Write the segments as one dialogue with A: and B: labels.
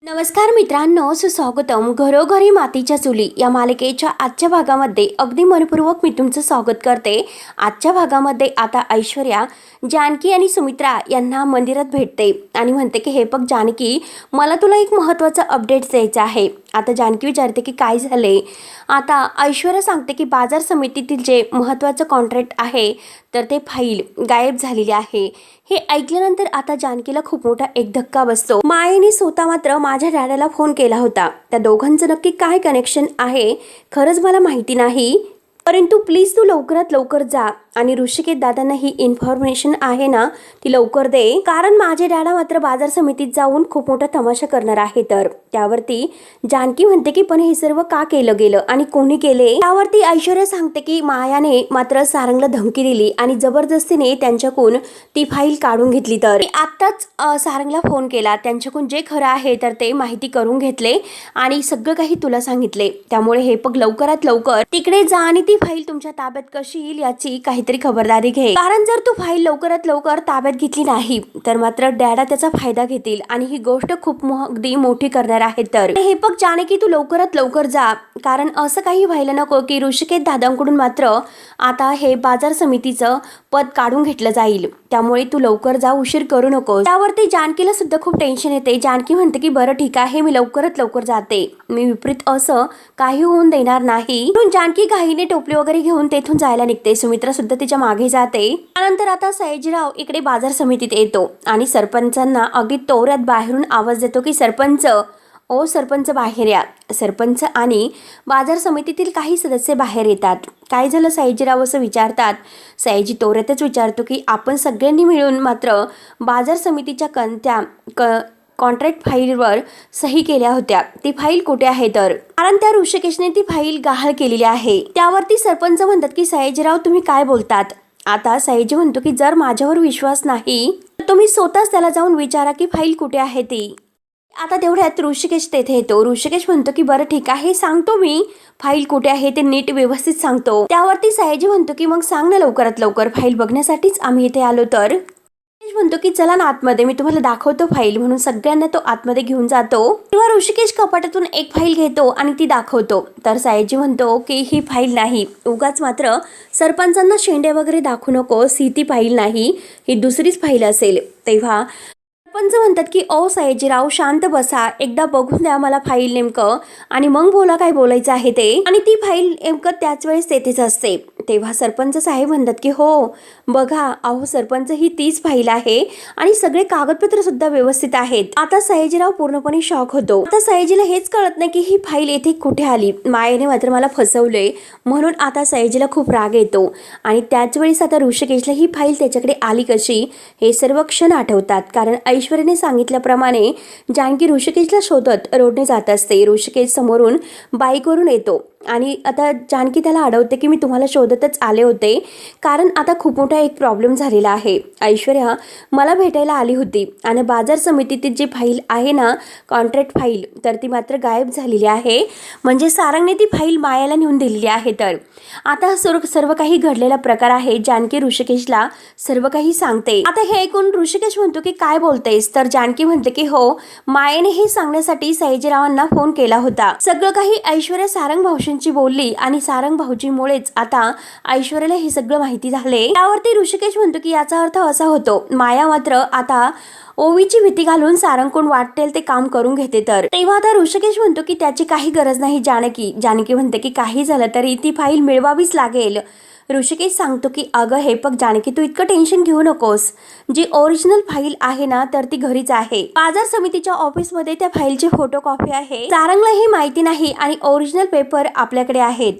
A: नमस्कार मित्रांनो, सुस्वागतम. घरोघरी मातीच्या चुली या मालिकेच्या आजच्या भागामध्ये अगदी मनपूर्वक मी तुमचं स्वागत करते. आजच्या भागामध्ये आता ऐश्वर्या जानकी आणि सुमित्रा यांना मंदिरात भेटते आणि म्हणते की हे बघ जानकी, मला तुला एक महत्त्वाचं अपडेट द्यायचं आहे. आता जानकी विचारते की काय झाले. आता ऐश्वर्या सांगते की बाजार समितीतील जे महत्त्वाचं कॉन्ट्रॅक्ट आहे तर ते फाईल गायब झालेली आहे. हे ऐकल्यानंतर आता जानकीला खूप मोठा एक धक्का बसतो. मायेने स्वतः मात्र माझ्या डॅडाला फोन केला होता. त्या दोघांचं नक्की काय कनेक्शन आहे खरंच मला माहिती नाही, परंतु प्लीज तू लवकरात लवकर जा आणि ऋषिकेश दादांना ही इन्फॉर्मेशन आहे ना ती लवकर दे, कारण माझे डॅडा मात्र बाजार समितीत जाऊन खूप मोठा तमाशा करणार आहे. तर त्यावरती जानकी म्हणते की पण हे सर्व का केलं गेलं आणि कोणी केले. त्यावरती ऐश्वर्या सांगते की मायाने मात्र सारंगला धमकी दिली आणि जबरदस्तीने त्यांच्याकडून ती फाईल काढून घेतली. तर आत्ताच सारंगला फोन केला, त्यांच्याकडून जे खरं आहे तर ते माहिती करून घेतले आणि सगळं काही तुला सांगितले. त्यामुळे हे बघ लवकरात लवकर तिकडे जा आणि ती फाईल तुमच्या ताब्यात कशी येईल याची काहीतरी खबरदारी घे, कारण जर तू फाईल लवकरात लवकर ताब्यात घेतली नाही तर मात्र डॅडा त्याचा फायदा घेतील आणि ही गोष्ट खूप अगदी मोठी करणार आहे. तर हे बघ जानकी, तू लवकरात लवकर जा, कारण असं काही व्हायला नको की ऋषिकेश दादांकडून मात्र आता हे बाजार समितीचं पद काढून घेतलं जाईल. त्यामुळे तू लवकर जा, उशीर करू नको. त्यावरती जानकीला सुद्धा खूप टेन्शन येते. जानकी म्हणते की बरं ठीक आहे, मी लवकरात लवकर जाते, मी विपरीत असं काही होऊन देणार नाही. म्हणून जानकी घाईने टोपली वगैरे घेऊन तेथून जायला निघते. सुमित्रा सुद्धा तिच्या मागे जाते. त्यानंतर आता सयाजीराव इकडे बाजार समितीत येतो आणि सरपंचांना अगदी तोऱ्यात बाहेरून आवाज देतो की सरपंच, ओ सरपंच बाहेर या. सरपंच आणि बाजार समितीतील काही सदस्य बाहेर येतात. काय झालं सयाजीराव असं विचारतात. सयाजी तोऱ्यातच विचारतो की आपण सगळ्यांनी मिळून मात्र बाजार समितीच्या कॉन्ट्रॅक्ट फाईलवर सही केल्या होत्या, ती फाईल कुठे आहे. तर कारण त्या ऋषिकेशने ती फाईल गहाळ केलेली आहे. त्यावरती सरपंच म्हणतात की सयाजीराव तुम्ही काय बोलतात. आता सयाजी म्हणतो की जर माझ्यावर विश्वास नाही तर तुम्ही स्वतःच त्याला जाऊन विचारा की फाईल कुठे आहे ती. आता तेवढ्यात ऋषिकेश तेथे येतो. ऋषिकेश म्हणतो की बरं ठीक आहे, सांगतो मी फाईल कुठे आहे ते नीट व्यवस्थित सांगतो. त्यावरती सयाजी म्हणतो की मग सांग ना लवकरात लवकर, फाईल बघण्यासाठीच आम्ही इथे आलो. तर ऋषिकेश म्हणतो की चला ना आतमध्ये, मी तुम्हाला दाखवतो फाईल. म्हणून सगळ्यांना तो आतमध्ये घेऊन जातो. तेव्हा ऋषिकेश कपाटातून एक फाईल घेतो आणि ती दाखवतो. तर सयाजी म्हणतो की ही फाईल नाही, उगाच मात्र सरपंचांना शेंडे वगैरे दाखवू नकोस, ही ती फाईल नाही, ही दुसरीच फाईल असेल. तेव्हा सरपंच म्हणतात की ओ सयाजीराव शांत बसा, एकदा बघून द्या मला फाईल नेमकं आणि मग बोला काय बोलायचं आहे ते. आणि ती फाईल नेमकं त्याच वेळेस तेथेच असते. तेव्हा सरपंच साहेब म्हणतात की हो बघा, अहो सरपंच ही तीच फाईल आहे आणि सगळे कागदपत्र सुद्धा व्यवस्थित आहेत. आता सयाजीराव पूर्णपणे शॉक होतो. आता सयाजीला हेच कळत नाही की ही फाईल येथे कुठे आली. मायेने मात्र मला फसवले, म्हणून आता सयाजीला खूप राग येतो आणि त्याच वेळेस आता ऋषिकेशला ही फाईल त्याच्याकडे आली कशी हे सर्व क्षण आठवतात. कारण ऐश्वर्याने सांगितल्याप्रमाणे जानकी ऋषिकेशला शोधत रोडने जात असते. ऋषिकेश समोरून बाईकवरून येतो आणि आता जानकी त्याला अडवते की मी तुम्हाला शोधतच आले होते, कारण आता खूप मोठा एक प्रॉब्लेम झालेला आहे. ऐश्वर्या मला भेटायला आली होती आणि बाजार समितीतील जी फाईल आहे ना कॉन्ट्रॅक्ट फाईल तर ती मात्र गायब झालेली आहे. म्हणजे सारंगने ती फाईल मायाला नेऊन दिलेली आहे. तर आता सर्व काही घडलेला प्रकार आहे. जानकी ऋषिकेशला सर्व काही सांगते. आता हे ऐकून ऋषिकेश म्हणतो की काय बोलतेस. तर जानकी म्हणते की हो, मायेने हे सांगण्यासाठी सयाजीरावांना फोन केला होता. सगळं काही ऐश्वर्या सारंग भाऊजींची बोलली आणि सारंग भाऊजीमुळेच आता ऐश्वर्याला हे सगळं माहिती झाले. त्यावरती ऋषिकेश म्हणतो की याचा अर्थ असा होतो माया मात्र आता ओवीची भीती घालून सारंगकडून वाटेल ते काम करून घेते. तर तेव्हा आता ऋषिकेश म्हणतो की त्याची काही गरज नाही जानकी म्हणते की काही झालं तरी ती फाईल मिळवावीच लागेल. ऋषिकेश सांगतो की अगं हे बघ जानकी, तू इतकं टेन्शन घेऊ नकोस, जी ओरिजिनल फाईल आहे ना तर ती घरीच आहे. बाजार समितीच्या ऑफिसमध्ये त्या फाईलची फोटोकॉपी आहे. सारंगला ही माहिती नाही आणि ओरिजिनल पेपर आपल्याकडे आहेत.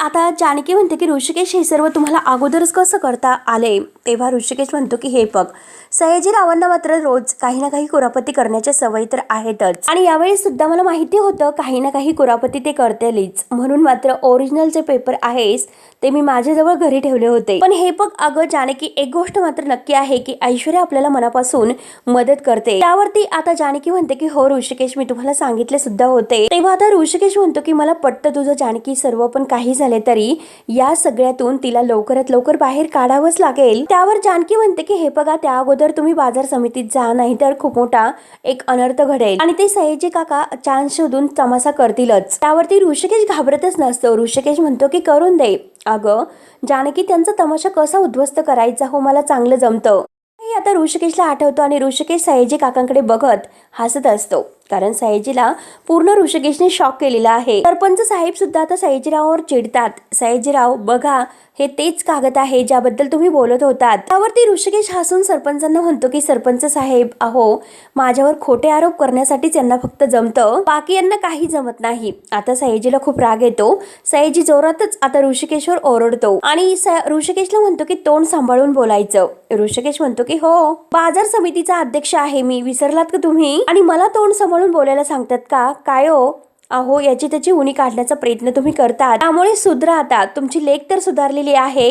A: आता जानकी म्हणते की ऋषिकेश हे सर्व तुम्हाला अगोदरच कसं करता आले. तेव्हा ऋषिकेश म्हणतो की हे बघ, सयाजीरावांना मात्र रोज काही ना काही कुरापती करण्याच्या सवयी तर आहेतच आणि यावेळी सुद्धा मला माहिती होतं काही ना काही कुरापती ते करतेलीच, म्हणून मात्र ओरिजिनल जे पेपर आहेस ते मी माझ्याजवळ घरी ठेवले होते. पण हे बघ अगं जानकी, एक गोष्ट मात्र नक्की आहे की ऐश्वर्या आपल्याला मनापासून मदत करते. त्यावरती आता जानकी म्हणते की हो ऋषिकेश, मी तुम्हाला सांगितले सुद्धा होते. तेव्हा आता ऋषिकेश म्हणतो की मला पटतं तुझं जानकी, सर्व पण काही झाले तरी या सगळ्यातून तिला लवकरात लवकर बाहेर काढावंच लागेल. त्यावर जानकी म्हणते की हे बघा, त्या अगोदर तुम्ही बाजार समितीत जा, नाहीतर खूप मोठा एक अनर्थ घडेल आणि ते सयाजी काका चान्स शोधून तमाशा करतीलच. त्यावरती ऋषिकेश घाबरतच नसतो. ऋषिकेश म्हणतो की करून दे. अगं जानकी, त्यांचा तमाशा कसा उद्ध्वस्त करायचा हो मला चांगलं जमतं. हे आता ऋषिकेशला आठवतो आणि ऋषिकेश सयाजी काकांकडे बघत हसत असतो, कारण सयाजीला पूर्ण ऋषिकेशने शॉक केलेला आहे. सरपंच साहेब सुद्धा आता सयाजीरावावर चिडतात. सयाजीराव बघा, हे तेच कागद आहे ज्याबद्दल तुम्ही बोलत होतात. त्यावरती ऋषिकेश हसून सरपंचांना म्हणतो की सरपंच साहेब, अहो माझ्यावर खोटे आरोप करण्यासाठीच यांना फक्त जमतं, बाकी यांना काही जमत नाही. आता सयाजीला खूप राग येतो. सयाजी जोरातच आता ऋषिकेशवर ओरडतो आणि ऋषिकेशला म्हणतो की तोंड सांभाळून बोलायचं. ऋषिकेश म्हणतो की हो, बाजार समितीचा अध्यक्ष आहे मी, विसरलात का तुम्ही? आणि मला तोंड सांभाळून बोलायला सांगतात का? काय हो, अहो याची त्याची उणी काढण्याचा प्रयत्न तुम्ही करतात, त्यामुळे सुधरा आता. तुमची लेख तर सुधारलेली आहे,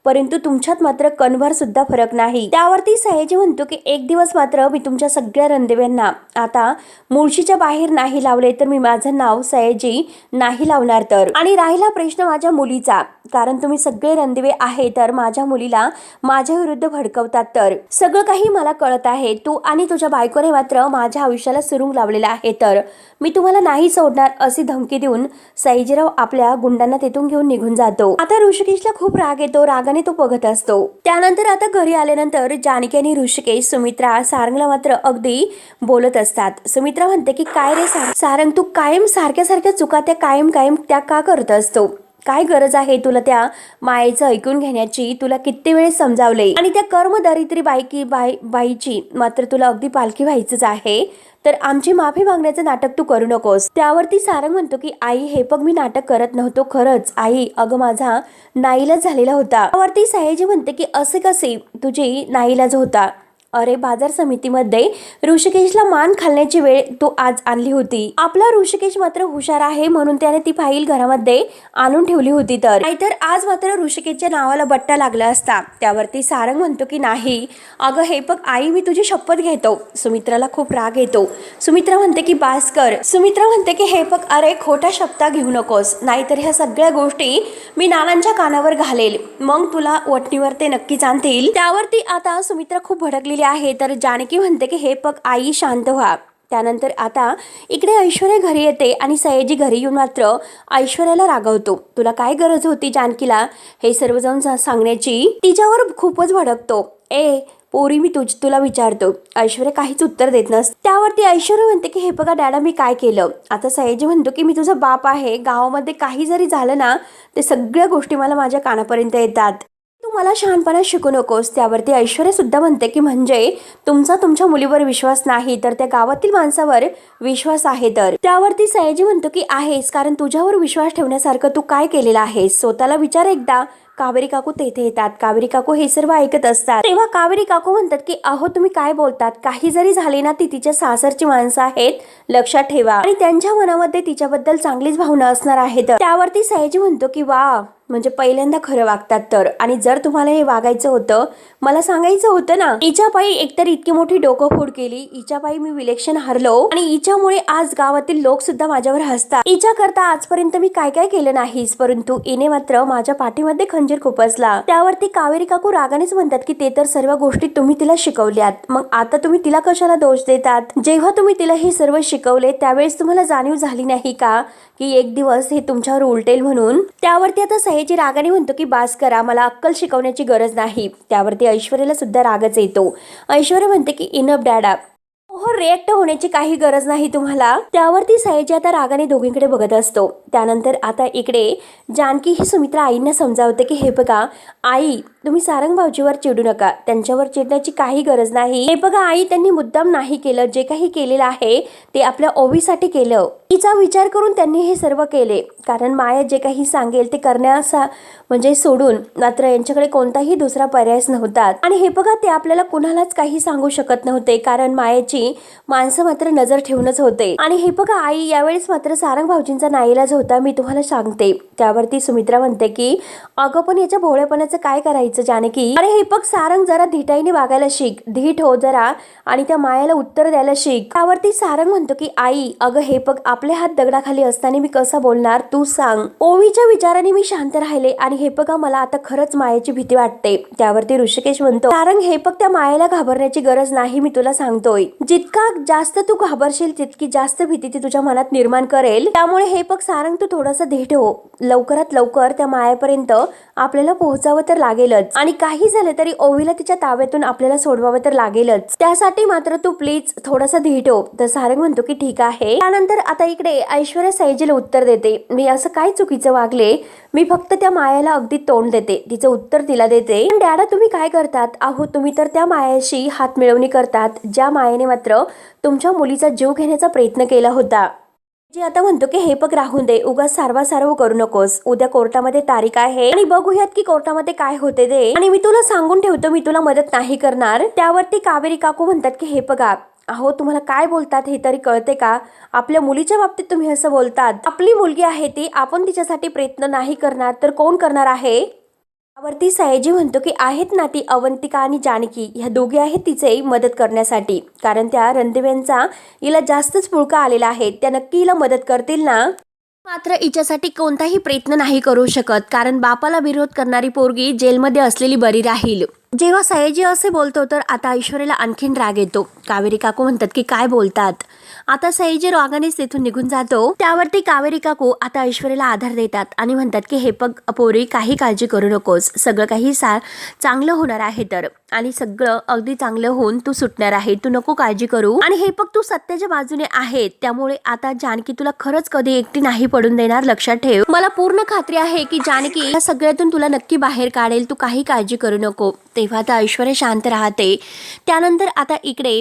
A: परंतु तुमच्यात मात्र कणभर सुद्धा फरक नाही. त्यावरती सयाजी म्हणतो की एक दिवस मात्र मी तुमच्या सगळ्या रणदेव्यांना आता मुळशीच्या बाहेर नाही लावले तर मी माझं नाव सयाजी नाही लावणार. तर आणि राहिला प्रश्न माझ्या मुलीचा, कारण तुम्ही सगळे रणदिवे आहे तर माझ्या मुलीला माझ्या विरुद्ध भडकवतात. तर सगळं काही मला कळत आहे. तू आणि तुझ्या बायकोने मात्र माझ्या आयुष्याला सुरुंग लावलेला आहे, तर मी तुम्हाला नाही सोडणार अशी धमकी देऊन सयाजीराव आपल्या गुंडांना तेथून घेऊन निघून जातो. आता ऋषिकेशला खूप राग येतो. रागाने तो बघत असतो. त्यानंतर आता घरी आल्यानंतर जानकी आणि ऋषिकेश सुमित्रा सारंगला मात्र अगदी बोलत असतात. सुमित्रा म्हणते की काय रे सारंग, तू कायम सारख्या सारख्या चुका त्या कायम त्या का करत असतो? काय गरज आहे तुला त्या मायेचं ऐकून घेण्याची? तुला किती वेळेस समजावले आणि त्या कर्मदरिद्री बाईची मात्र तुला अगदी पालखी व्हायचंच आहे, तर आमची माफी मागण्याचं नाटक तू करू नकोस. त्यावरती सारंग म्हणतो की आई, हे बघ मी नाटक करत नव्हतो खरंच. आई, अगं माझा नाईलाज झालेला होता. त्यावरती सयाजी म्हणते की असे कसे तुझी नाईलाज होता? अरे बाजार समितीमध्ये ऋषिकेशला मान घालण्याची वेळ तू आज आणली होती. आपला ऋषिकेश मात्र हुशार आहे म्हणून त्याने ती फाईल घरामध्ये आणून ठेवली होती, तर नाहीतर आज मात्र ऋषिकेशच्या नावाला बट्टा लागला असता. त्यावरती सारंग म्हणतो की नाही अगं, हे बघ आई, मी तुझी शपथ घेतो. सुमित्राला खूप राग येतो. सुमित्रा म्हणते की बास कर. सुमित्रा म्हणते की हे बघ, अरे खोटा शब्द घेऊ नकोस, नाहीतर ह्या सगळ्या गोष्टी मी नानांच्या कानावर घालेल, मग तुला वटणीवर ते नक्कीच आणतील. त्यावरती आता सुमित्रा खूप भडकलेली आहे. तर जानकी म्हणते की हे बघ आई, शांत व्हा. त्यानंतर आता इकडे ऐश्वर्या घरी येते आणि सयाजी घरी येऊन मात्र ऐश्वर्याला रागवतो. तुला काय गरज होती जानकीला हे सर्व जाऊन सांगण्याची? तिच्यावर खूपच भडकतो. ए पोरी, मी तुला विचारतो. ऐश्वर्या काहीच उत्तर देत नसते. त्यावरती ऐश्वर्या म्हणते की हे बघा डॅडा, मी काय केलं? आता सयाजी म्हणतो की मी तुझा बाप आहे. गावामध्ये काही जरी झालं ना, ते सगळ्या गोष्टी मला माझ्या कानापर्यंत येतात. तू मला शहाणपणा शिकू नकोस. त्यावरती ऐश्वर्या सुद्धा म्हणते की म्हणजे तुमच्या मुलीवर विश्वास नाही तर त्या गावातील माणसावर विश्वास आहे? तर त्यावरती सयाजी म्हणतो की आहेस, कारण तुझ्यावर विश्वास ठेवण्यासारखं तू काय केलेलं आहेस स्वतःला विचार एकदा. कावेरी काकू तेथे येतात. कावेरी काकू हे सर्व ऐकत असतात. तेव्हा कावेरी काकू म्हणतात की अहो तुम्ही काय बोलतात? काही जरी झाले ना, ती तिच्या सासरची माणसं आहेत, लक्षात ठेवा, आणि त्यांच्या मनामध्ये तिच्याबद्दल चांगलीच भावना असणार आहेत. त्यावरती सयाजी म्हणतो की वा, म्हणजे पहिल्यांदा खरं वागतात. तर आणि जर तुम्हाला हे वागायचं होतं मला सांगायचं होतं ना. हिच्या पायी एकतर इतकी मोठी डोकं फोड केली, हिच्या पायी मी इलेक्शन हरलो आणि हिच्यामुळे आज गावातील लोक सुद्धा माझ्यावर हसतात. हिच्या करता आजपर्यंत मी काय काय केलं नाहीस, परंतु हिने मात्र माझ्या पाठीमध्ये खंजीर खुपसला. त्यावरती कावेरी काकू रागानेच म्हणतात की ते तर सर्व गोष्टी तुम्ही तिला शिकवल्यात, मग आता तुम्ही तिला कशाला दोष देतात? जेव्हा तुम्ही तिला हे सर्व शिकवले त्यावेळेस तुम्हाला जाणीव झाली नाही का की एक दिवस हे तुमच्यावर उलटेल म्हणून? त्यावरती आता सयाजी रागाने म्हणतो की बास करा, मला अक्कल शिकवण्याची गरज नाही. त्यावरती ऐश्वर्याला सुद्धा रागच येतो. ऐश्वर्या म्हणते की इनफ डॅडा, हो रिएक्ट होण्याची काही गरज नाही तुम्हाला. त्यावरती सयाजी आता रागाने दोघींकडे बघत असतो. त्यानंतर आता इकडे जानकी ही सुमित्रा आईंना समजावते की हे बघा आई, तुम्ही सारंग भाऊजीवर चिडू नका, त्यांच्यावर चिडण्याची काही गरज नाही. हे बघा आई, त्यांनी मुद्दाम नाही केलं, जे काही केलेलं आहे ते आपल्या ओवीसाठी केलं. तिचा विचार करून त्यांनी हे सर्व केले, कारण माया जे काही सांगेल ते करण्याचा म्हणजे सोडून मात्र यांच्याकडे कोणताही दुसरा पर्यायच नव्हता. आणि हे बघा, ते आपल्याला कुणालाच काही सांगू शकत नव्हते, कारण मायाची माणसं मात्र नजर ठेवूनच होते. आणि हे बघा आई, यावेळेस मात्र सारंग भाऊजींचा नाईलाज होता, मी तुम्हाला सांगते. त्यावरती सुमित्रा म्हणते की अगं पण याच्या भोळेपणाचं काय करायचं? घ्यायचं जानकी. अरे हे बघ सारंग, जरा धीटाईने वागायला शिक, धीट हो जरा आणि त्या मायाला उत्तर द्यायला शिक. त्यावरती सारंग म्हणतो की आई अगं हे बघ आपले हात दगडाखाली असताना मी कसं बोलणार तू सांग. ओवीच्या विचाराने मी शांत राहिले आणि हे बघा मला आता खरंच मायेची भीती वाटते. त्यावरती ऋषिकेश म्हणतो सारंग हे बघ त्या मायेला घाबरण्याची गरज नाही, मी तुला सांगतोय. जितका जास्त तू घाबरशील तितकी जास्त भीती ती तुझ्या मनात निर्माण करेल. त्यामुळे हे बघ सारंग तू थोडासा धीट हो, लवकरात लवकर त्या मायेपर्यंत आपल्याला पोहोचावं तर लागेलच आणि काही झालं तरी ओवीला तिच्या ताब्यातून आपल्याला सोडवावं तर लागेलच. त्यासाठी मात्र तू प्लीज थोडासा धीट हो. तर सारंग म्हणतो की ठीक आहे. त्यानंतर आता इकडे ऐश्वर्या सयाजीला उत्तर देते, मी असं काय चुकीचं वागले, मी फक्त त्या मायाला अगदी तोंड देते, तिचं उत्तर तिला देते. पण डॅडा तुम्ही काय करतात, अहो तुम्ही तर त्या मायाशी हात मिळवणी करतात ज्या मायेने मात्र तुमच्या मुलीचा जीव घेण्याचा प्रयत्न केला होता. जे आता म्हणतो की हे बघ राहून दे, उगाच सारवा करू नकोस, उद्या कोर्टामध्ये तारीख आहे आणि बघूयात की कोर्टामध्ये काय होते ते, आणि मी तुला सांगून ठेवतो मी तुला मदत नाही करणार. त्यावरती कावेरी काकू म्हणतात की हे बघा अहो तुम्हाला काय बोलतात हे तरी कळते का, आपल्या मुलीच्या बाबतीत तुम्ही असं बोलतात, आपली मुलगी आहे ती, आपण तिच्यासाठी प्रयत्न नाही करणार तर कोण करणार आहे. त्यावरती सयाजी म्हणतो की आहेत ना ती अवंतिका आणि जानकी, ह्या दोघी आहेत तिचे मदत करण्यासाठी, कारण त्या रणदेव्यांचा हिला जास्तच पुळका आलेला आहे, त्या नक्की हिला मदत करतील ना. मात्र हिच्यासाठी कोणताही प्रयत्न नाही करू शकत, कारण बापाला विरोध करणारी पोरगी जेलमध्ये असलेली बरी राहील. जेव्हा सयाजी असे बोलतो तर आता ऐश्वर्याला आणखीन राग येतो. कावेरी काकू म्हणतात की काय बोलतात. आता सयाजी रागानेच तिथून निघून जातो. त्यावरती कावेरी काकू आता ऐश्वर्याला आधार देतात आणि म्हणतात की हे बघ पोरी काही काळजी करू नकोस, सगळं काही चांगलं होणार आहे तर, आणि सगळं अगदी चांगलं होऊन तू सुटणार आहे, तू नको काळजी करू, आणि हे बघ तू सत्याच्या बाजूने आहे, त्यामुळे आता जानकी तुला खरंच कधी एकटी नाही पडून देणार, लक्षात ठेव. मला पूर्ण खात्री आहे की जानकी या सगळ्यातून तुला नक्की बाहेर काढेल, तू काही काळजी करू नको. तेव्हा आता ऐश्वर्या शांत राहते. त्यानंतर आता इकडे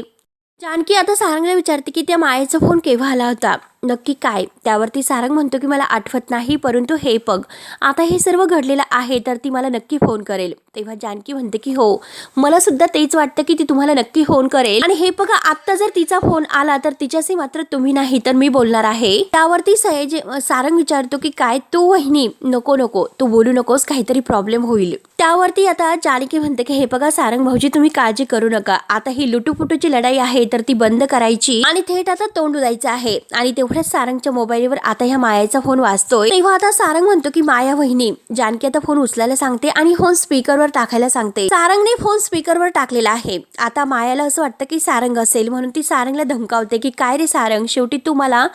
A: जानकी आता सारंगला विचारते की त्या मायेचा फोन केव्हा आला होता, नक्की काय. त्यावरती सारंग म्हणतो की मला आठवत नाही, परंतु हे बघ आता हे सर्व घडलेलं आहे तर ती मला नक्की फोन करेल. तेव्हा जानकी म्हणते की हो मला सुद्धा तेच वाटतं की ती तुम्हाला नक्की फोन करेल, आणि हे बघा आता जर तिचा फोन आला तर तिच्याशी मात्र तुम्ही नाही तर मी बोलणार आहे. त्यावरती सारंग विचारतो की काय तू वहिनी नको तू बोलू नकोस, काहीतरी प्रॉब्लेम होईल. त्यावरती आता जानकी म्हणते की हे बघा सारंग भाऊजी तुम्ही काळजी करू नका, आता ही लुटूपुटूची लढाई आहे तर ती बंद करायची आणि थेट आता तोंड उदायचं आहे. आणि तेवढ्याच सारंगच्या मोबाईलवर आता ह्या मायाचा फोन वाजतोय. तेव्हा आता सारंग म्हणतो की माया वहिनी. जानकी आता फोन उचलायला सांगते आणि फोन स्पीकरवर टाकायला सांगते. सारंगने फोन स्पीकरवर टाकलेला आहे. आता मायाला असं वाटतं की सारंग असेल, म्हणून ती सारंगला धमकावते की काय रे सारंग, शेवटी तू मला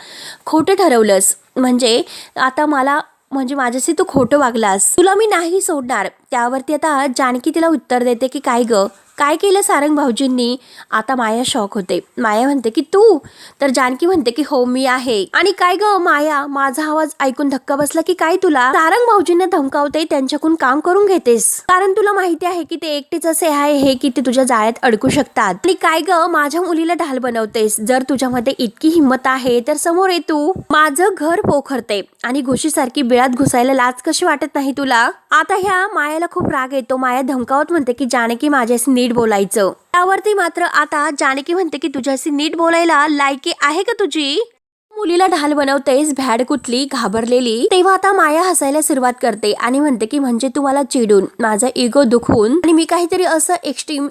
A: खोटं ठरवलंस, म्हणजे आता मला म्हणजे माझ्याशी तू खोटं वागलास, तुला मी नाही सोडणार. त्यावरती आता जानकी तिला उत्तर देते की काय ग काय केलं सारंग भाऊजींनी. आता माया शॉक होते. माया म्हणते की तू, तर जानकी म्हणते की हो मी आहे. आणि काय ग माया माझा आवाज ऐकून धक्का बसला की काय तुला, सारंग भाऊजींना धमकावते, त्यांच्याकडून काम करून घेतेस, कारण तुला माहिती आहे की ते एकटेच असे आहे हे की ते तुझ्या जाळ्यात अडकू शकतात. आणि काय ग माझ्या मुलीला ढाल बनवतेस, जर तुझ्यामध्ये इतकी हिंमत आहे तर समोर ये तू, माझं घर पोखरते आणि घुशीसारखी बिळात घुसायला लाज कशी वाटत नाही तुला. आता ह्या मायाला खूप राग येतो. माया धमकावत म्हणते की जानकी माझ्याशी नीट बोलायचं. त्यावरती मात्र आता जानकी म्हणते की तुझ्याशी नीट बोलायला लायकी आहे का तुझी, मुलीला ढाल बनवतेस, भॅड कुठली घाबरलेली. तेव्हा आता माया हसायला सुरुवात करते आणि म्हणते की म्हणजे तू मला चिडून माझा इगो दुखवून आणि मी काहीतरी असं एक्स्ट्रीम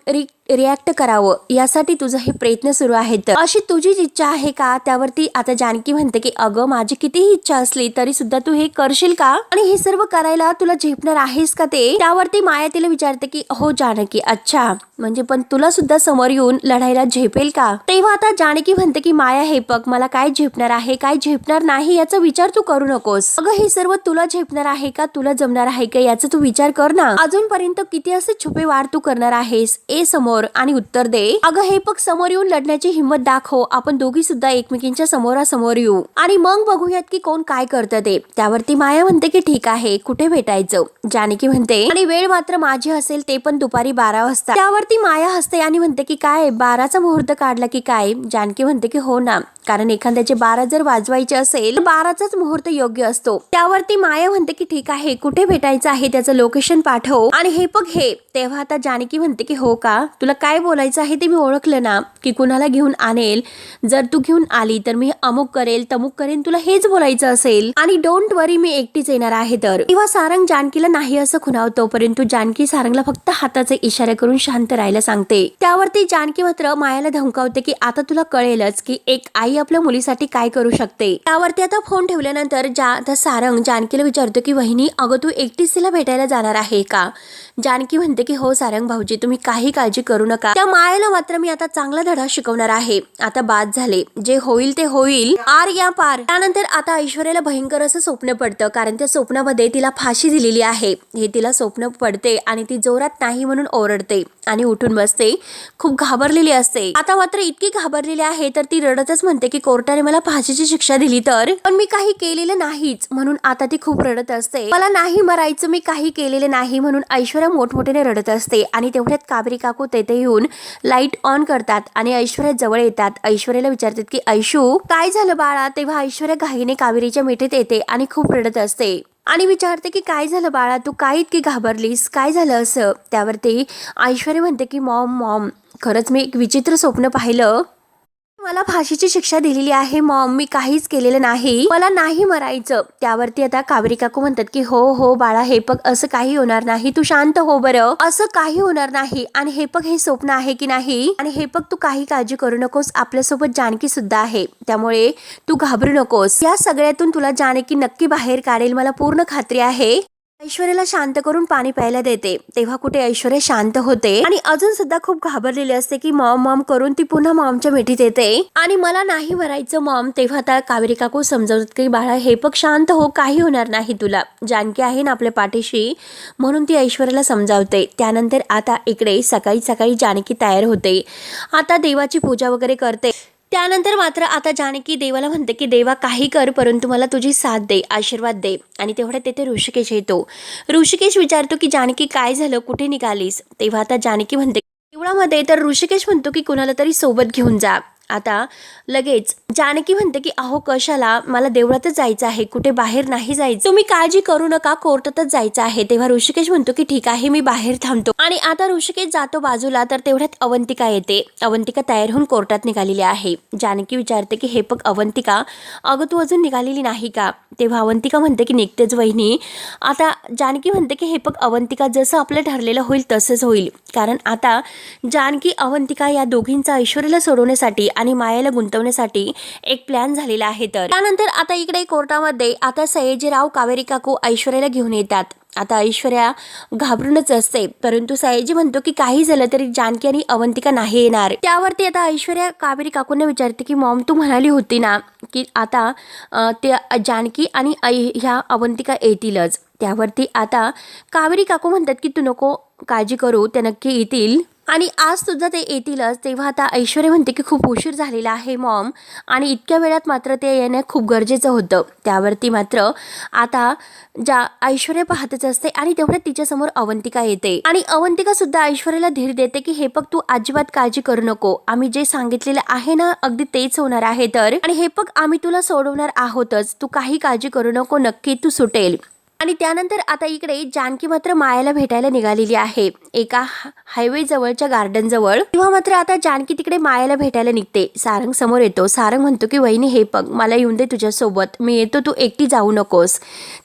A: रिॲक्ट करावं यासाठी तुझं हे प्रयत्न सुरू आहेत, अशी तुझीच इच्छा आहे का. त्यावरती आता जानकी म्हणते की अगं माझी कितीही इच्छा असली तरी सुद्धा तू हे करशील का, आणि हे सर्व करायला तुला झेपणार आहेस का ते. त्यावरती माया तिला विचारते की हो जानकी अच्छा, म्हणजे पण तुला सुद्धा समोर येऊन लढायला झेपेल का. तेव्हा आता जानकी म्हणते की माया हे बघ मला काय झेपणार आहे काय झेपणार नाही याचा विचार तू करू नकोस. अगं हे सर्व तुला झेपणार आहे का, तुला जमणार आहे का याचा तू विचार कर ना. अजूनपर्यंत किती असे छुपे वार तू करणार आहेस, ए समोर आणि उत्तर दे. अगं हे बघ समोर येऊन लढण्याची हिंमत दाखव, आपण दोघी सुद्धा एकमेकींच्या समोरासमोर येऊ आणि मग बघूयात की कोण काय करतं ते. त्यावरती माया म्हणते की ठीक आहे कुठे भेटायचं. जानकी म्हणते आणि वेळ मात्र माझी असेल ते पण दुपारी 12 वाजता. त्यावरती माया हसते आणि म्हणते की काय 12चा मुहूर्त काढला की काय. जानकी म्हणते की हो ना, कारण एखाद्याचे 12 जर वाजवायचे असेल तर 12चाच मुहूर्त योग्य असतो. त्यावरती माया म्हणते की ठीक आहे कुठे भेटायचं आहे त्याचं लोकेशन पाठव आणि हे बघ हे. तेव्हा आता जानकी म्हणते की हो का तुला काय बोलायचं आहे ते मी ओळखलं ना, की कुणाला घेऊन आणेल, जर तू घेऊन आली तर मी अमुक करेल तमुक करेन, तुला हेच बोलायचं असेल आणि डोंट वरी मी एकटीच येणार आहे तर. तेव्हा सारंग जानकीला नाही असं खुणावतो, परंतु जानकी सारंगला फक्त हाताचे इशारे करून शांत राहायला सांगते. त्यावरती जानकी मात्र मायाला धमकावते की आता तुला कळेलच की एक आई आपल्या मुलीसाठी काय करू शकते. त्यावरती आता फोन ठेवल्यानंतर सारंग जानकीला विचारतो की वहिनी, अगं तू एकटीच तिला भेटायला जाणार आहे का? जानकी म्हणते की हो सारंग भाऊजी, तुम्ही काही काळजी करू नका. त्या मायाला मात्र मी आता चांगला धडा शिकवणार आहे. आता बाद झाले, जे होईल ते होईल, आर या पार. त्यानंतर आता ऐश्वर्याला भयंकर असं स्वप्न पडतं, कारण त्या स्वप्नामध्ये तिला फाशी दिलेली आहे हे तिला स्वप्न पडते आणि ती जोरात नाही म्हणून ओरडते आणि उठून बसते. खूप घाबरलेली असते. आता मात्र इतकी घाबरलेली आहे तर ती रडतच म्हणते की कोर्टाने मला फाशीची शिक्षा दिली तर, पण मी काही केलेलं नाहीच म्हणून आता ती खूप रडत असते. मला नाही मरायचं, मी काही केलेलं नाही म्हणून ऐश्वर्या मोठमोठ्याने रडत असते. आणि तेवढ्यात काबरी काकू तेथे येऊन लाईट ऑन करतात आणि ऐश्वर्या जवळ येतात. ऐश्वर्याला विचारतात की ऐशू काय झालं बाळा? तेव्हा ऐश्वर्या घाईने कावेरीच्या मिठीत येते आणि खूप रडत असते आणि विचारते की काय झालं बाळा, तू काय इतकी घाबरलीस, काय झालं असं? त्यावरती ऐश्वर्या म्हणते की मॉम खरंच मी एक विचित्र स्वप्न पाहिलं, मला फाशीची शिक्षा दिलेली आहे मॉम, मी काहीच केलेलं नाही, मला नाही मरायचं. त्यावरती आता कावेरी काकू म्हणतात की हो बाळा, हे बघ असं काही होणार नाही, तू शांत हो बरं, असं काही होणार नाही. आणि हे बघ हे स्वप्न आहे की नाही, आणि हे बघ तू काही काळजी करू नकोस, आपल्यासोबत जानकी सुद्धा आहे, त्यामुळे तू घाबरू नकोस. या सगळ्यातून तुला जानकी नक्की बाहेर काढेल, मला पूर्ण खात्री आहे. ऐश्वर्याला शांत करून पाणी प्यायला देते. तेव्हा कुठे ऐश्वर्या शांत होते आणि अजून सुद्धा खूप घाबरलेली असते की मॉम करून ती पुन्हा मॉमच्या मिठीत येते आणि मला नाही मरायचं मॉम. तेव्हा त्या कावेरी काकू समजावतात की बाळा हे बघ शांत हो, काही होणार नाही तुला, जानकी आहे ना आपल्या पाठीशी, म्हणून ती ऐश्वर्याला समजावते. त्यानंतर आता इकडे सकाळी जानकी तयार होते. आता देवाची पूजा वगैरे करते. त्यानंतर मात्र आता जानकी देवाला म्हणते की देवा काही कर, परंतु मला तुझी साथ दे, आशीर्वाद दे. आणि तेवढ्या तेथे ऋषिकेश येतो. ऋषिकेश विचारतो की जानकी काय झालं, कुठे निघालीस? तेव्हा आता जानकी म्हणते देवळामध्ये, तर ऋषिकेश म्हणतो की कुणाला तरी सोबत घेऊन जा. आता लगेच जानकी म्हणते की अहो कशाला, मला देवळातच जायचं आहे, कुठे बाहेर नाही जायचं, तुम्ही काळजी करू नका, कोर्टातच जायचं आहे. तेव्हा ऋषिकेश म्हणतो की ठीक आहे, मी बाहेर थांबतो. आणि आता ऋषिकेश जातो बाजूला, तर तेवढ्यात अवंतिका येते. अवंतिका तयार होऊन कोर्टात निघालेली आहे. जानकी विचारते की हे बघ अवंतिका, अगं तू अजून निघालेली नाही का? तेव्हा अवंतिका म्हणते की निघतेच वहिनी. आता जानकी म्हणते की हे बघ अवंतिका, जसं आपलं ठरलेलं होईल तसंच होईल, कारण आता जानकी अवंतिका या दोघींचा ऐश्वर्याला सोडवण्यासाठी आणि मायाला गुंतवण्यासाठी एक प्लॅन झालेला आहे. तर त्यानंतर आता इकडे कोर्टामध्ये आता सयाजीराव, कावेरी काकू ऐश्वर्याला घेऊन येतात. आता ऐश्वर्या घाबरूनच असते, परंतु सयाजी म्हणतो की काही झालं तरी जानकी आणि अवंतिका नाही येणार. त्यावरती आता ऐश्वर्या कावेरी काकूंना विचारते की मॉम तू म्हणाली होती ना की आता ते जानकी आणि ह्या अवंतिका येतीलच. त्यावरती आता कावेरी काकू म्हणतात की तू नको काळजी करू, ते नक्की येतील आणि आज सुद्धा ते येतीलच. तेव्हा आता ऐश्वर्या म्हणते की खूप उशीर झालेला आहे मॉम, आणि इतक्या वेळात मात्र ते येणं खूप गरजेचं होतं. त्यावरती मात्र आता ऐश्वर्या पाहतच असते आणि तेवढ्यात तिच्यासमोर अवंतिका येते आणि अवंतिका सुद्धा ऐश्वर्याला धीर देते की हे बघ तू अजिबात काळजी करू नको, आम्ही जे सांगितलेलं आहे ना अगदी तेच होणार आहे. तर आणि हे बघ आम्ही तुला सोडवणार आहोतच, तू काही काळजी करू नको, नक्की तू सुटेल. आणि त्यानंतर आता इकडे जानकी मात्र मायाला भेटायला निघालेली आहे एका हायवे जवळच्या गार्डन जवळ. तेव्हा मात्र आता जानकी तिकडे मायाला भेटायला निघते. सारंग समोर येतो. सारंग म्हणतो की वहिनी हे बघ, मला येऊन दे तुझ्यासोबत, मी येतो, तू एकटी जाऊ नकोस.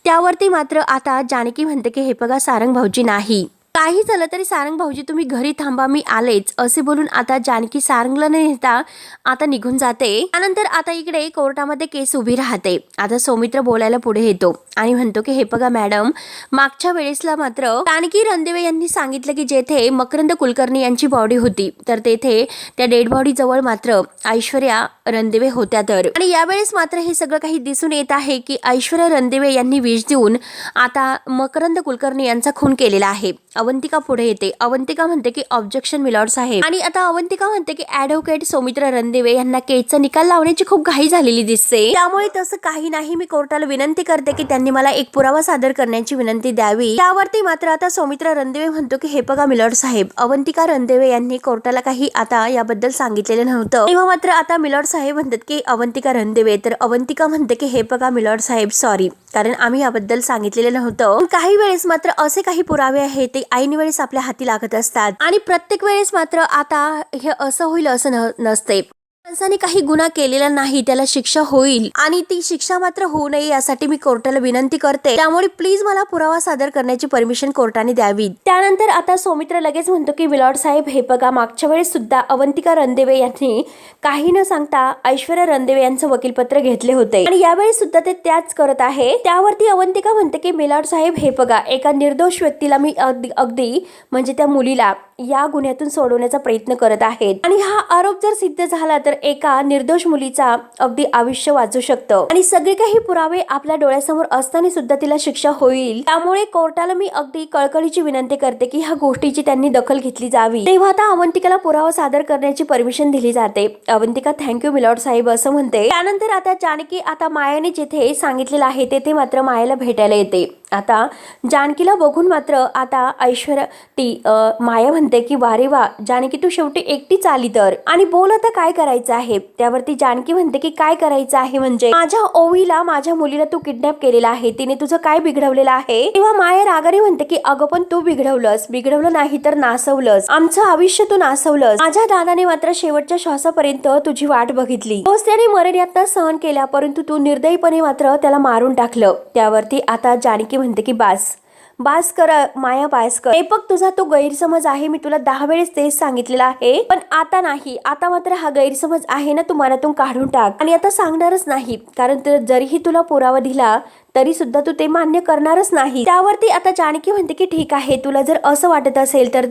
A: त्यावरती मात्र आता जानकी म्हणते की हे बघा सारंग भाऊजी, नाही, काही झालं तरी सारंग भाऊजी तुम्ही घरी थांबा, मी आलेच, असे बोलून आता जानकी सारंगला न नेता आता निघून जाते. त्यानंतर आता इकडे कोर्टामध्ये केस उभी राहते. आता सौमित्र बोलायला पुढे येतो आणि म्हणतो की हे बघा मॅडम, मागच्या वेळेसला मात्र जानकी रणदिवे यांनी सांगितलं की जेथे मकरंद कुलकर्णी यांची बॉडी होती तर तेथे त्या डेड बॉडी जवळ मात्र ऐश्वर्या रणदिवे होत्या. तर आणि यावेळेस मात्र हे सगळं काही दिसून येत आहे की ऐश्वर्या रणदिवे यांनी विष देऊन आता मकरंद कुलकर्णी यांचा खून केलेला आहे. अवंतिका पुढे येते. अवंतिका म्हणते की ऑब्जेक्शन मिलॉर्ड साहेब. आणि आता अवंतिका म्हणते की ॲडव्होकेट सौमित्र रणदिवे यांना केसचा निकाल लावण्याची खूप घाई झालेली दिसते, त्यामुळे तसं काही नाही, मी कोर्टाला विनंती करते की त्यांनी मला एक पुरावा सादर करण्याची विनंती द्यावी. त्यावरती मात्र आता सौमित्र रणदिवे म्हणतो की हे बघा मिलॉर्ड साहेब, अवंतिका रणदिवे यांनी कोर्टाला काही आता याबद्दल सांगितलेलं नव्हतं. तेव्हा मात्र आता मिलॉर्ड साहेब म्हणतात की अवंतिका रणदिवे, तर अवंतिका म्हणते की हे बघा मिलॉर्ड साहेब, सॉरी, कारण आम्ही याबद्दल सांगितलेलं नव्हतं. काही वेळेस मात्र असे काही पुरावे आहेत ते ऐन वेळेस आपल्या हाती लागत असतात आणि प्रत्येक वेळेस मात्र आता हे असं होईल असं नसते. माणसाने काही गुन्हा केलेला नाही त्याला शिक्षा होईल आणि ती शिक्षा मात्र होऊ नये यासाठी मी कोर्टाला विनंती करते. त्यामुळे प्लीज मला पुरावा सादर करण्याची परमिशन कोर्टाने द्यावी. त्यानंतर आता सौमित्र लगेच म्हणतो की मिलॉर्ड साहेब हे बघा, मागच्या वेळेस सुद्धा अवंतिका रणदिवे यांनी काही न सांगता ऐश्वर्या रणदिवे यांचं वकीलपत्र घेतले होते आणि यावेळी सुद्धा ते त्याच करत आहे. त्यावरती अवंतिका म्हणते की मिलॉर्ड साहेब हे बघा, एका निर्दोष व्यक्तीला मी अगदी म्हणजे त्या मुलीला या गुन्ह्यातून सोडवण्याचा प्रयत्न करत आहेत आणि हा आरोप जर सिद्ध झाला तर एका निर्दोष मुलीचा अगदी आयुष्य वाचू शकतं आणि सगळे काही पुरावे आपल्या डोळ्यासमोर असताना सुद्धा तिला शिक्षा होईल. त्यामुळे कोर्टाला मी अगदी कळकळीची विनंती करते की ह्या गोष्टीची त्यांनी दखल घेतली जावी. तेव्हा आता अवंतिकाला पुरावा सादर करण्याची परमिशन दिली जाते. अवंतिका थँक्यू मिलॉर्ड साहेब असं म्हणते. त्यानंतर आता जानकी आता मायाने जिथे सांगितलेलं आहे तेथे मात्र मायाला भेटायला येते. आता जानकीला बघून मात्र आता ऐश्वर्या माया म्हणते की वारे वा जानकी, तू शेवटी एकटीच आली तर, आणि बोल आता काय करायचं आहे. त्यावरती जानकी म्हणते की काय करायचं आहे म्हणजे माझ्या ओवीला, माझ्या मुलीला तू किडनॅप केलेला आहे, तिने तुझं काय बिघडवलेलं आहे. तेव्हा माया रागाने म्हणते की अगं पण तू बिघडवलं नाही तर नासवलंस, आमचं आयुष्य तू नासवलंस. माझ्या दादाने मात्र शेवटच्या श्वासापर्यंत तुझी वाट बघितली, तोच त्याने मरण यातना सहन केल्या, परंतु तू निर्दयीपणे मात्र त्याला मारून टाकलं. त्यावरती आता जानकी म्हणते की बास कर माया, बास कर. हे बघ, तुझा तो गैरसमज आहे, मी तुला 10 वेळेस तेच सांगितलेलं आहे, पण आता नाही. आता मात्र हा गैरसमज आहे ना, तू मनातून काढून टाक आणि आता सांगणारच नाही, कारण जरीही तुला पुरावा दिला तरी सुद्धा तू ते मान्य करणारच नाही. त्यावरती आता जानकी म्हणते की ठीक आहे, तुला जर असं वाटत असेल तर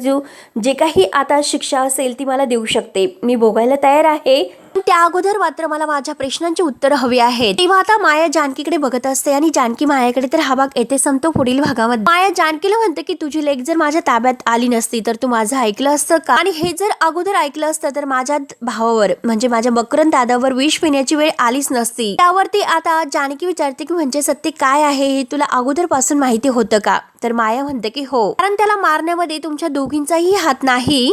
A: जे काही आता शिक्षा असेल ती मला देऊ शकते, मी भोगायला तयार आहे. त्या अगोदर मात्र मला माझ्या प्रश्नांची उत्तर हवी आहेत. तेव्हा आता माया जानकीकडे बघत असते आणि जानकी मायाकडे. तर हा भाग येथे संपतो. पुढील भागामध्ये माया जानकीला म्हणते की तुझी लेक जर माझ्या ताब्यात आली नसती तर तू माझं ऐकलं असतं का, आणि हे जर अगोदर ऐकलं असतं तर माझ्या भावावर म्हणजे माझ्या मकरंद दादावर विष पिण्याची वेळ आलीच नसती. त्यावरती आता जानकी विचारते की म्हणजे सत्य काय आहे हे तुला अगोदर पासून माहिती होतं का. तर माया म्हणते की हो, कारण त्याला मारण्यामध्ये तुमच्या दोघींचाही हात नाही,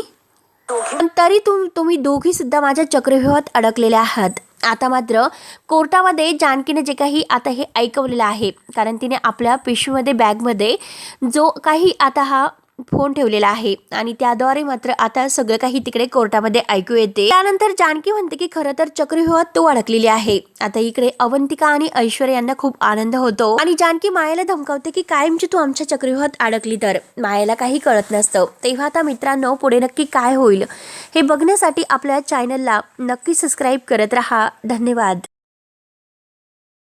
A: पण तरी तुम्ही दोघी सुद्धा माझ्या चक्रव्यूहात अडकलेल्या आहात. आता मात्र कोर्टामध्ये जानकीने जे काही आता हे ऐकवलेलं आहे, कारण तिने आपल्या पिशवीमध्ये बॅगमध्ये जो काही आता हा फोन ठेवलेला आहे आणि त्याद्वारे मात्र आता सगळं काही तिकडे कोर्टामध्ये ऐकू येते. त्यानंतर जानकी म्हणते की खरं तर चक्रव्यूहात तो अडकलेली आहे. आता इकडे अवंतिका आणि ऐश्वर्या यांना खूप आनंद होतो आणि जानकी मायाला धमकावते की कायमची तू आमच्या चक्रव्यूहात अडकली तर. मायाला काही कळत नसतं. तेव्हा आता मित्रांनो, पुढे नक्की काय होईल हे बघण्यासाठी आपल्या चॅनलला नक्की सबस्क्राईब करत राहा. धन्यवाद.